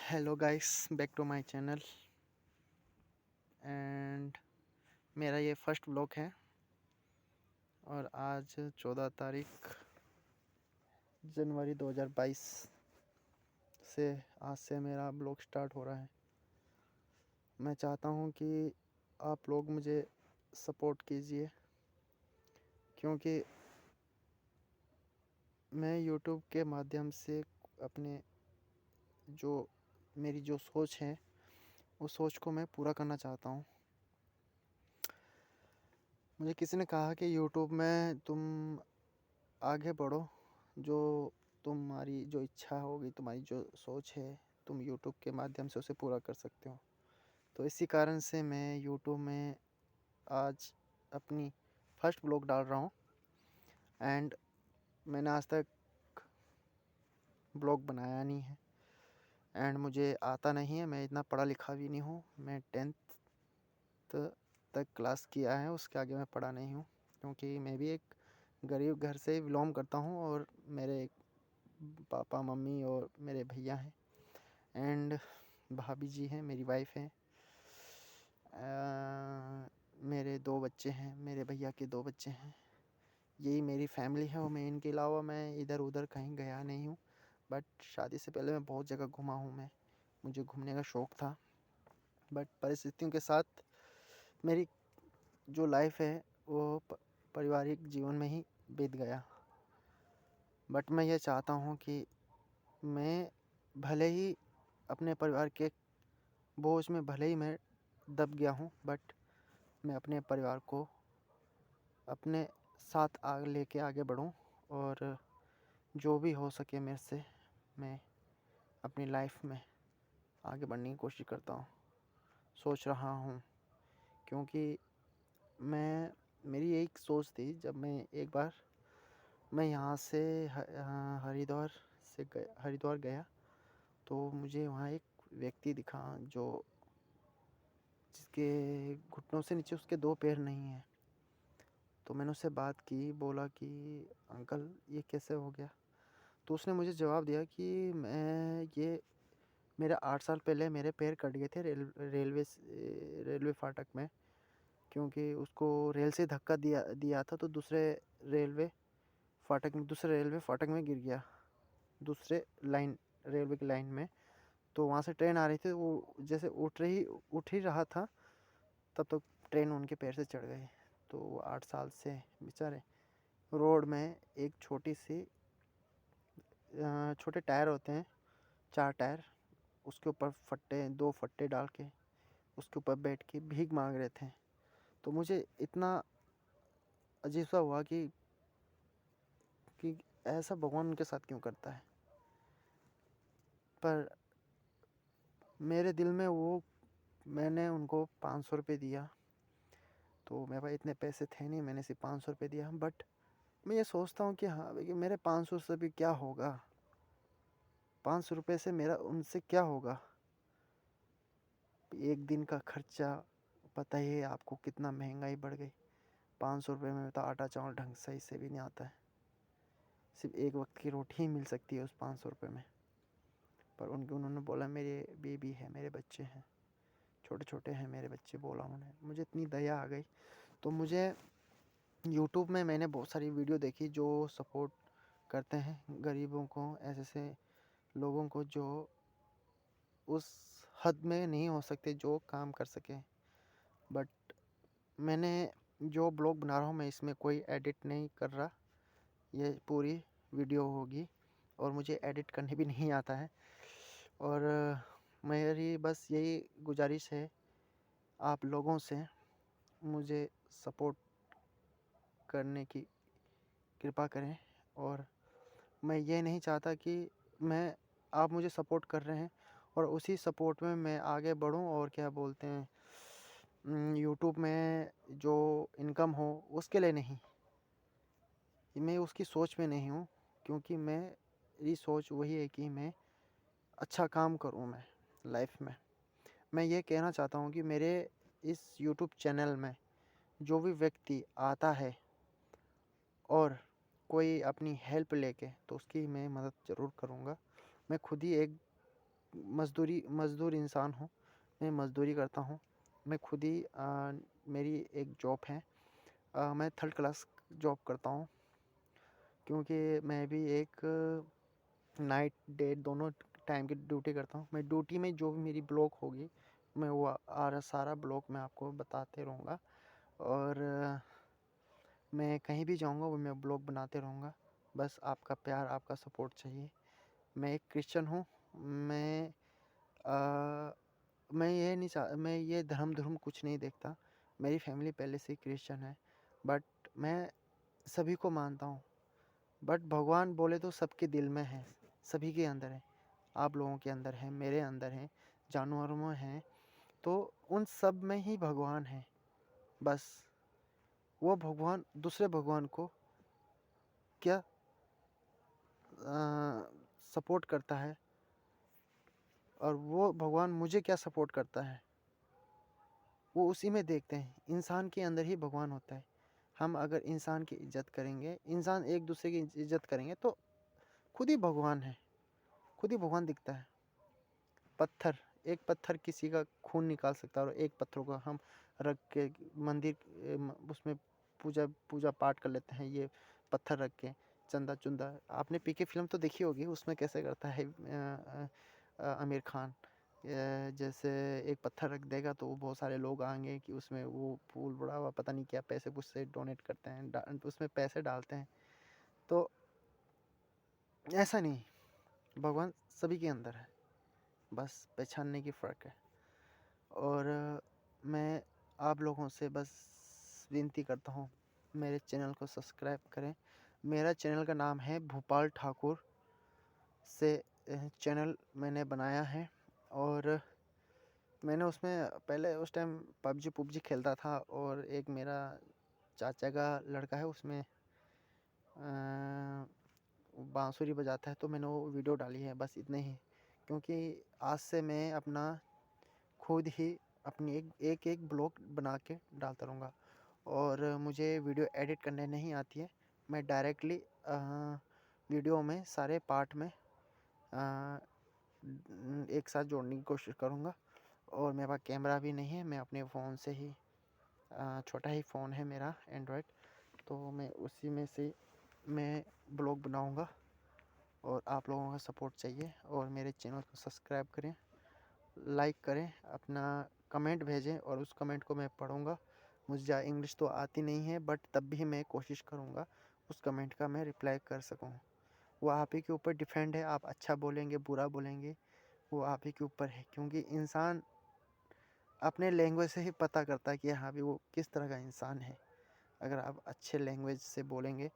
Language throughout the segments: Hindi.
Hello guys, back to my channel. And मेरा ये फर्स्ट व्लॉग है और आज 14 तारीख जनवरी 2022 से आज से मेरा व्लॉग स्टार्ट हो रहा है। मैं चाहता हूँ कि आप लोग मुझे सपोर्ट कीजिए, क्योंकि मैं यूट्यूब के माध्यम से अपने जो मेरी जो सोच है उस सोच को मैं पूरा करना चाहता हूँ। मुझे किसी ने कहा कि यूट्यूब में तुम आगे बढ़ो, जो तुम्हारी जो इच्छा होगी, तुम्हारी जो सोच है, तुम यूट्यूब के माध्यम से उसे पूरा कर सकते हो। तो इसी कारण से मैं यूट्यूब में आज अपनी फर्स्ट व्लॉग डाल रहा हूँ। एंड मैंने आज तक ब्लॉग बनाया नहीं है एंड मुझे आता नहीं है। मैं इतना पढ़ा लिखा भी नहीं हूँ। मैं 10th तक क्लास किया है, उसके आगे मैं पढ़ा नहीं हूँ, क्योंकि मैं भी एक गरीब घर से बिलोंग करता हूँ और मेरे पापा मम्मी और मेरे भैया हैं एंड भाभी जी हैं, मेरी वाइफ हैं। मेरे 2 बच्चे हैं, मेरे भैया के 2 बच्चे हैं। यही मेरी फैमिली है और मैं इनके अलावा मैं इधर उधर कहीं गया नहीं हूँ। बट शादी से पहले मैं बहुत जगह घुमा हूँ। मुझे घूमने का शौक़ था, बट परिस्थितियों के साथ मेरी जो लाइफ है वो पारिवारिक जीवन में ही बीत गया। बट मैं ये चाहता हूँ कि मैं भले ही अपने परिवार के बोझ में भले ही मैं दब गया हूँ, बट मैं अपने परिवार को अपने साथ लेके आगे बढ़ूँ और जो भी हो सके मेरे से मैं अपनी लाइफ में आगे बढ़ने की कोशिश करता हूँ, सोच रहा हूँ। क्योंकि मेरी एक सोच थी, जब मैं एक बार मैं यहाँ से हरिद्वार गया, तो मुझे वहाँ एक व्यक्ति दिखा जिसके घुटनों से नीचे उसके 2 पैर नहीं हैं। तो मैंने उससे बात की, बोला कि अंकल ये कैसे हो गया? तो उसने मुझे जवाब दिया कि मेरा 8 साल पहले मेरे पैर कट गए थे रेलवे फाटक में, क्योंकि उसको रेल से धक्का दिया था, तो रेलवे दूसरे रेलवे फाटक में गिर गया, दूसरे रेलवे की लाइन में। तो वहाँ से ट्रेन आ रही थी, वो जैसे उठ ही रहा था, तब तक ट्रेन उनके पैर से चढ़ गई। तो 8 साल से बेचारे रोड में एक छोटे टायर होते हैं, 4 टायर, उसके ऊपर 2 फट्टे डाल के उसके ऊपर बैठ के भीख मांग रहे थे। तो मुझे इतना अजीब सा हुआ कि ऐसा भगवान उनके साथ क्यों करता है। पर मेरे दिल में मैंने उनको 500 रुपये दिया। तो मेरे पास इतने पैसे थे नहीं, मैंने सिर्फ 500 रुपये दिया। बट मैं ये सोचता हूँ कि हाँ भाई, मेरे 500 से भी क्या होगा, 500 रुपये से मेरा उनसे क्या होगा। एक दिन का खर्चा पता ही है आपको, कितना महंगाई बढ़ गई। 500 रुपये में तो आटा चावल ढंग सही से भी नहीं आता है, सिर्फ एक वक्त की रोटी ही मिल सकती है उस 500 रुपये में। पर उन्होंने बोला मेरे बेबी है, मेरे बच्चे हैं, छोटे छोटे हैं मेरे बच्चे, बोला उन्होंने। मुझे इतनी दया आ गई। तो मुझे यूट्यूब में मैंने बहुत सारी वीडियो देखी जो सपोर्ट करते हैं गरीबों को, ऐसे लोगों को जो उस हद में नहीं हो सकते जो काम कर सके। बट मैंने जो ब्लॉग बना रहा हूँ, मैं इसमें कोई एडिट नहीं कर रहा, ये पूरी वीडियो होगी और मुझे एडिट करने भी नहीं आता है। और मेरी बस यही गुजारिश है आप लोगों से, मुझे सपोर्ट करने की कृपा करें। और मैं ये नहीं चाहता कि आप मुझे सपोर्ट कर रहे हैं और उसी सपोर्ट में मैं आगे बढ़ूं और क्या बोलते हैं, यूट्यूब में जो इनकम हो उसके लिए नहीं, मैं उसकी सोच में नहीं हूँ। क्योंकि मेरी सोच वही है कि मैं अच्छा काम करूँ मैं लाइफ में। मैं ये कहना चाहता हूँ कि मेरे इस यूट्यूब चैनल में जो भी व्यक्ति आता है और कोई अपनी हेल्प लेके, तो उसकी मैं मदद ज़रूर करूँगा। मैं खुद ही एक मज़दूर इंसान हूँ। मैं मज़दूरी करता हूँ। मैं खुद ही मेरी एक जॉब है। मैं थर्ड क्लास जॉब करता हूँ, क्योंकि मैं भी एक नाइट डे दोनों टाइम की ड्यूटी करता हूँ। मैं ड्यूटी में जो भी मेरी ब्लॉक होगी, मैं वो सारा ब्लॉक मैं आपको बताते रहूँगा। और मैं कहीं भी जाऊँगा वो मैं ब्लॉग बनाते रहूँगा। बस आपका प्यार, आपका सपोर्ट चाहिए। मैं एक क्रिश्चियन हूँ। मैं मैं ये धर्म कुछ नहीं देखता। मेरी फैमिली पहले से ही क्रिश्चियन है, बट मैं सभी को मानता हूँ। बट भगवान बोले तो सबके दिल में है, सभी के अंदर है। आप लोगों के अंदर है, मेरे अंदर है, जानवरों में है, तो उन सब में ही भगवान है। बस वो भगवान दूसरे भगवान को क्या सपोर्ट करता है, और वो भगवान मुझे क्या सपोर्ट करता है, वो उसी में देखते हैं। इंसान के अंदर ही भगवान होता है। हम अगर इंसान की इज्जत करेंगे, इंसान एक दूसरे की इज्जत करेंगे, तो खुद ही भगवान है, खुद ही भगवान दिखता है। पत्थर, एक पत्थर किसी का खून निकाल सकता है, और एक पत्थरों को हम रख के मंदिर उसमें पूजा पूजा पाठ कर लेते हैं। ये पत्थर रख के चंदा चुंदा, आपने पीके फिल्म तो देखी होगी, उसमें कैसे करता है आमिर खान। जैसे एक पत्थर रख देगा तो वो बहुत सारे लोग आएंगे कि उसमें वो फूल बड़ा हुआ पता नहीं क्या पैसे उससे डोनेट करते हैं, उसमें पैसे डालते हैं। तो ऐसा नहीं, भगवान सभी के अंदर है, बस पहचानने की फ़र्क है। और मैं आप लोगों से बस विनती करता हूँ, मेरे चैनल को सब्सक्राइब करें। मेरा चैनल का नाम है भूपाल ठाकुर से चैनल मैंने बनाया है। और मैंने उसमें पहले उस टाइम पबजी खेलता था, और एक मेरा चाचा का लड़का है, उसमें बांसुरी बजाता है, तो मैंने वो वीडियो डाली है, बस इतने ही। क्योंकि आज से मैं अपना खुद ही अपनी एक ब्लॉग बना के डालता रहूँगा। और मुझे वीडियो एडिट करने नहीं आती है। मैं डायरेक्टली वीडियो में सारे पार्ट में एक साथ जोड़ने की कोशिश करूँगा। और मेरे पास कैमरा भी नहीं है, मैं अपने फ़ोन से ही छोटा ही फ़ोन है मेरा एंड्रॉयड, तो मैं उसी में से मैं ब्लॉग बनाऊँगा। और आप लोगों का सपोर्ट चाहिए, और मेरे चैनल को सब्सक्राइब करें, लाइक करें, अपना कमेंट भेजें, और उस कमेंट को मैं पढ़ूँगा। मुझे इंग्लिश तो आती नहीं है, बट तब भी मैं कोशिश करूँगा उस कमेंट का मैं रिप्लाई कर सकूँ। वो आप ही के ऊपर डिपेंड है, आप अच्छा बोलेंगे बुरा बोलेंगे, वो आप ही के ऊपर है। क्योंकि इंसान अपने लैंग्वेज से ही पता करता है कि हाँ भी वो किस तरह का इंसान है। अगर आप अच्छे लैंग्वेज से बोलेंगे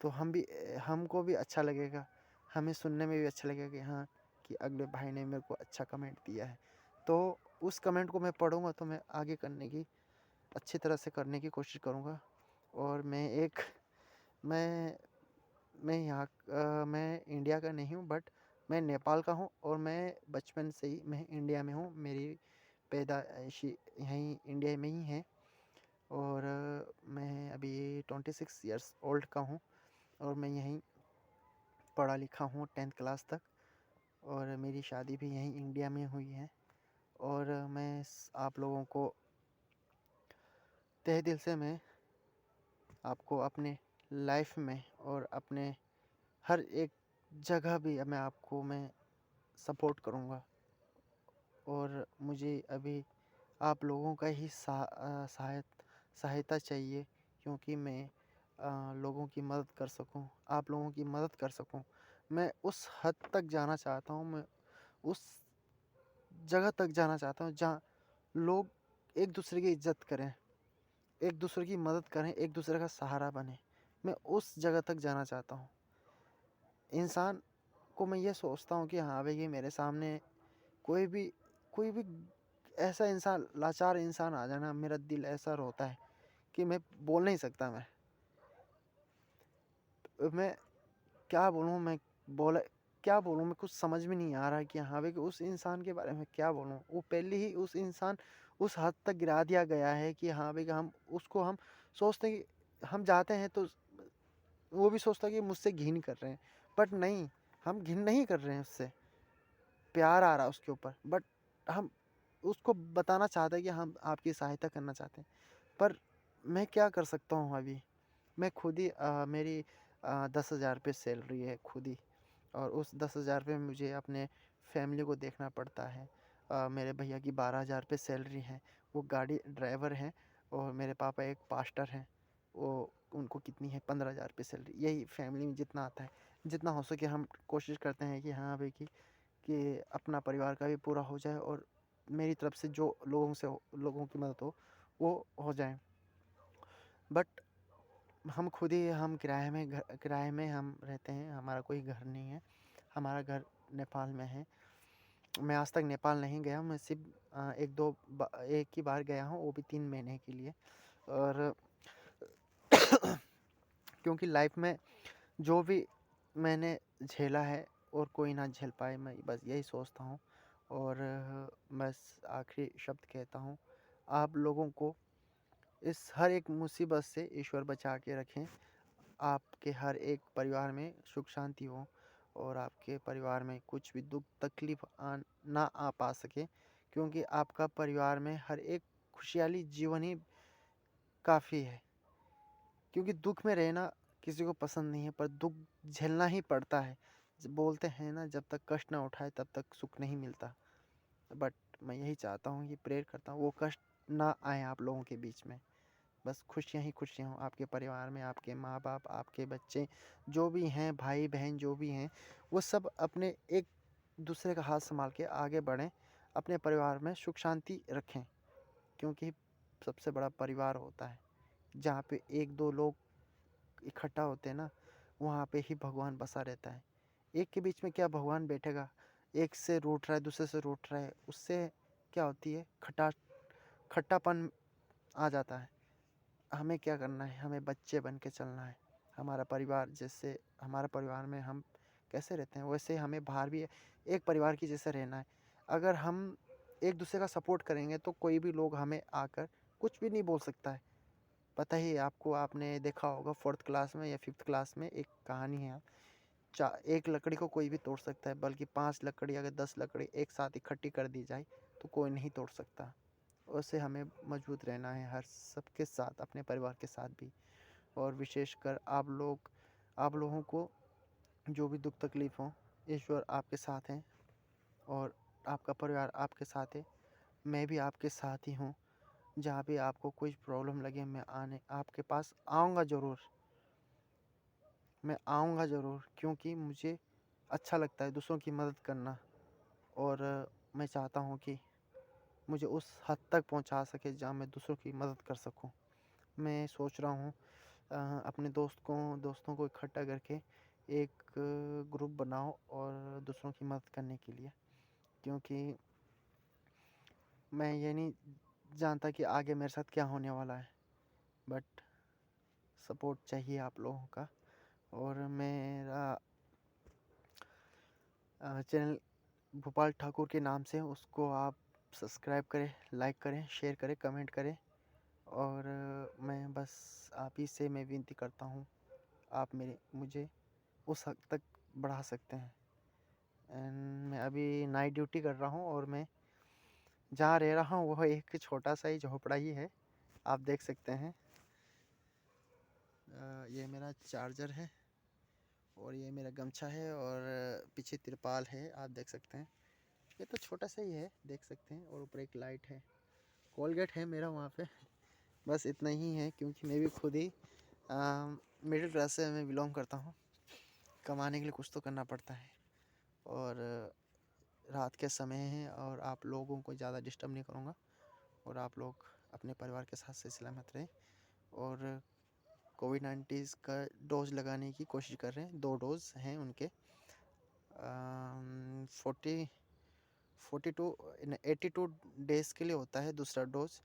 तो हमको भी अच्छा लगेगा, हमें सुनने में भी अच्छा लगेगा कि हाँ, कि अगले भाई ने मेरे को अच्छा कमेंट दिया है। तो उस कमेंट को मैं पढ़ूँगा तो मैं आगे करने की अच्छी तरह से करने की कोशिश करूँगा। और मैं इंडिया का नहीं हूँ, बट मैं नेपाल का हूँ, और मैं बचपन से ही मैं इंडिया में हूँ। मेरी पैदाइशी यहीं इंडिया में ही है। और मैं अभी 26 इयर्स ओल्ड का हूँ, और मैं यहीं पढ़ा लिखा हूँ 10th क्लास तक। और मेरी शादी भी यहीं इंडिया में हुई है। और मैं आप लोगों को तहे दिल से मैं आपको अपने लाइफ में और अपने हर एक जगह भी मैं सपोर्ट करूँगा। और मुझे अभी आप लोगों का ही सहायता चाहिए, क्योंकि मैं लोगों की मदद कर सकूं, आप लोगों की मदद कर सकूं। मैं उस हद तक जाना चाहता हूं, मैं उस जगह तक जाना चाहता हूं जहां लोग एक दूसरे की इज्जत करें, एक दूसरे की मदद करें, एक दूसरे का सहारा बने। मैं उस जगह तक जाना चाहता हूं। इंसान को मैं ये सोचता हूं कि हाँ भाई, ये मेरे सामने कोई भी ऐसा इंसान, लाचार इंसान आ जाना, मेरा दिल ऐसा रोता है कि मैं बोल नहीं सकता। मैं क्या बोलूँ, बोला क्या बोलूँ, मैं कुछ समझ में नहीं आ रहा है कि हाँ भाई, कि उस इंसान के बारे में क्या बोलूँ। वो पहले ही उस इंसान उस हद तक गिरा दिया गया है कि हाँ भाई, कि हम सोचते हैं कि हम जाते हैं तो वो भी सोचता है कि मुझसे घिन कर रहे हैं। बट नहीं, हम घिन नहीं कर रहे हैं उससे। प्यार आ रहा है उसके ऊपर, बट हम उसको बताना चाहते हैं कि हम आपकी सहायता करना चाहते हैं। पर मैं क्या कर सकता हूँ अभी? मैं खुद ही मेरी 10,000 रुपये सैलरी है खुद ही, और उस 10,000 रुपये में मुझे अपने फैमिली को देखना पड़ता है। मेरे भैया की 12,000 रुपये सैलरी है, वो गाड़ी ड्राइवर हैं, और मेरे पापा एक पास्टर हैं, वो उनको कितनी है 15,000 रुपये सैलरी। यही फैमिली में जितना आता है, जितना हो सके हम कोशिश करते हैं कि हाँ भाई कि अपना परिवार का भी पूरा हो जाए, और मेरी तरफ से जो लोगों की मदद हो वो हो जाए। बट हम खुद ही हम किराए में हम रहते हैं, हमारा कोई घर नहीं है। हमारा घर नेपाल में है। मैं आज तक नेपाल नहीं गया, मैं सिर्फ एक ही बार गया हूँ, वो भी 3 महीने के लिए। और क्योंकि लाइफ में जो भी मैंने झेला है और कोई ना झेल पाए, मैं बस यही सोचता हूँ। और बस आखिरी शब्द कहता हूँ, आप लोगों को इस हर एक मुसीबत से ईश्वर बचा के रखें। आपके हर एक परिवार में सुख शांति हो, और आपके परिवार में कुछ भी दुख तकलीफ ना आ पा सके, क्योंकि आपका परिवार में हर एक खुशहाली जीवन ही काफ़ी है। क्योंकि दुख में रहना किसी को पसंद नहीं है, पर दुख झेलना ही पड़ता है। बोलते हैं ना, जब तक कष्ट ना उठाए तब तक सुख नहीं मिलता। बट मैं यही चाहता हूँ, ये प्रेयर करता हूँ, वो कष्ट ना आए आप लोगों के बीच में। बस खुशियाँ ही खुशियाँ हों आपके परिवार में, आपके माँ बाप, आपके बच्चे जो भी हैं, भाई बहन जो भी हैं, वो सब अपने एक दूसरे का हाथ संभाल के आगे बढ़ें, अपने परिवार में सुख शांति रखें। क्योंकि सबसे बड़ा परिवार होता है। जहाँ पे 1-2 लोग इकट्ठा होते हैं ना, वहाँ पे ही भगवान बसा रहता है। एक के बीच में क्या भगवान बैठेगा? एक से रूठ रहा है, दूसरे से रूठ रहा है, उससे क्या होती है, खट्टापन आ जाता है। हमें क्या करना है? हमें बच्चे बन के चलना है। हमारा परिवार जैसे हमारा परिवार में हम कैसे रहते हैं, वैसे हमें बाहर भी एक परिवार की जैसे रहना है। अगर हम एक दूसरे का सपोर्ट करेंगे तो कोई भी लोग हमें आकर कुछ भी नहीं बोल सकता है। पता ही है आपको, आपने देखा होगा 4th क्लास में या 5th क्लास में एक कहानी है। एक लकड़ी को कोई भी तोड़ सकता है, बल्कि 5 लकड़ी अगर 10 लकड़ी एक साथ इकट्ठी कर दी जाए तो कोई नहीं तोड़ सकता। वैसे हमें मजबूत रहना है हर सबके साथ, अपने परिवार के साथ भी। और विशेषकर आप लोगों को जो भी दुख तकलीफ हो, ईश्वर आपके साथ हैं, और आपका परिवार आपके साथ है। मैं भी आपके साथ ही हूँ। जहाँ भी आपको कोई प्रॉब्लम लगे, मैं आपके पास आऊँगा ज़रूर। मैं आऊँगा ज़रूर, क्योंकि मुझे अच्छा लगता है दूसरों की मदद करना, और मैं चाहता हूँ कि मुझे उस हद तक पहुँचा सके जहाँ मैं दूसरों की मदद कर सकूँ। मैं सोच रहा हूँ अपने दोस्तों को इकट्ठा करके एक ग्रुप बनाओ और दूसरों की मदद करने के लिए। क्योंकि मैं ये नहीं जानता कि आगे मेरे साथ क्या होने वाला है, बट सपोर्ट चाहिए आप लोगों का। और मेरा चैनल भोपाल ठाकुर के नाम से, उसको आप सब्सक्राइब करें, लाइक करें, शेयर करें, कमेंट करें। और मैं बस आप ही से मैं विनती करता हूँ, आप मुझे उस हद तक बढ़ा सकते हैं। एंड मैं अभी नाइट ड्यूटी कर रहा हूँ, और मैं जहाँ रह रहा हूँ वह एक छोटा सा ही झोपड़ा ही है, आप देख सकते हैं। ये मेरा चार्जर है, और ये मेरा गमछा है, और पीछे तिरपाल है, आप देख सकते हैं। ये तो छोटा सा ही है, देख सकते हैं। और ऊपर एक लाइट है, कोलगेट है मेरा वहाँ पे। बस इतना ही है, क्योंकि मैं भी खुद ही मिडिल क्लास से मैं बिलोंग करता हूँ। कमाने के लिए कुछ तो करना पड़ता है। और रात के समय है, और आप लोगों को ज़्यादा डिस्टर्ब नहीं करूँगा, और आप लोग अपने परिवार के साथ सही सलामत रहें। और कोविड-19 का डोज लगाने की कोशिश कर रहे हैं। 2 डोज हैं उनके। 42 82 डेज़ के लिए होता है दूसरा डोज।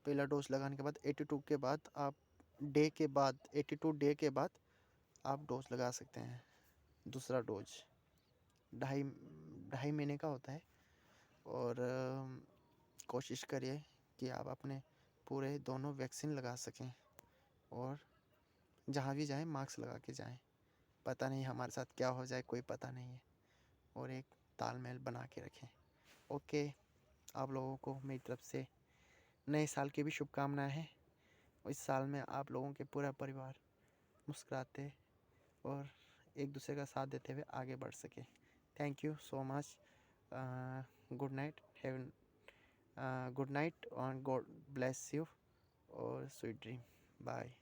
पहला डोज लगाने के बाद 82 के बाद आप 82 डे के बाद आप डोज लगा सकते हैं। दूसरा डोज ढाई ढाई महीने का होता है। और कोशिश करिए कि आप अपने पूरे दोनों वैक्सीन लगा सकें, और जहाँ भी जाएं मास्क लगा के जाएं। पता नहीं हमारे साथ क्या हो जाए, कोई पता नहीं है। और एक तालमेल बना के रखें। ओके, आप लोगों को मेरी तरफ से नए साल की भी शुभकामनाएं हैं। इस साल में आप लोगों के पूरा परिवार मुस्कुराते और एक दूसरे का साथ देते हुए आगे बढ़ सके। Thank you so much. Good night, have good night और गॉड ब्लेस यू और स्वीट ड्रीम। बाय।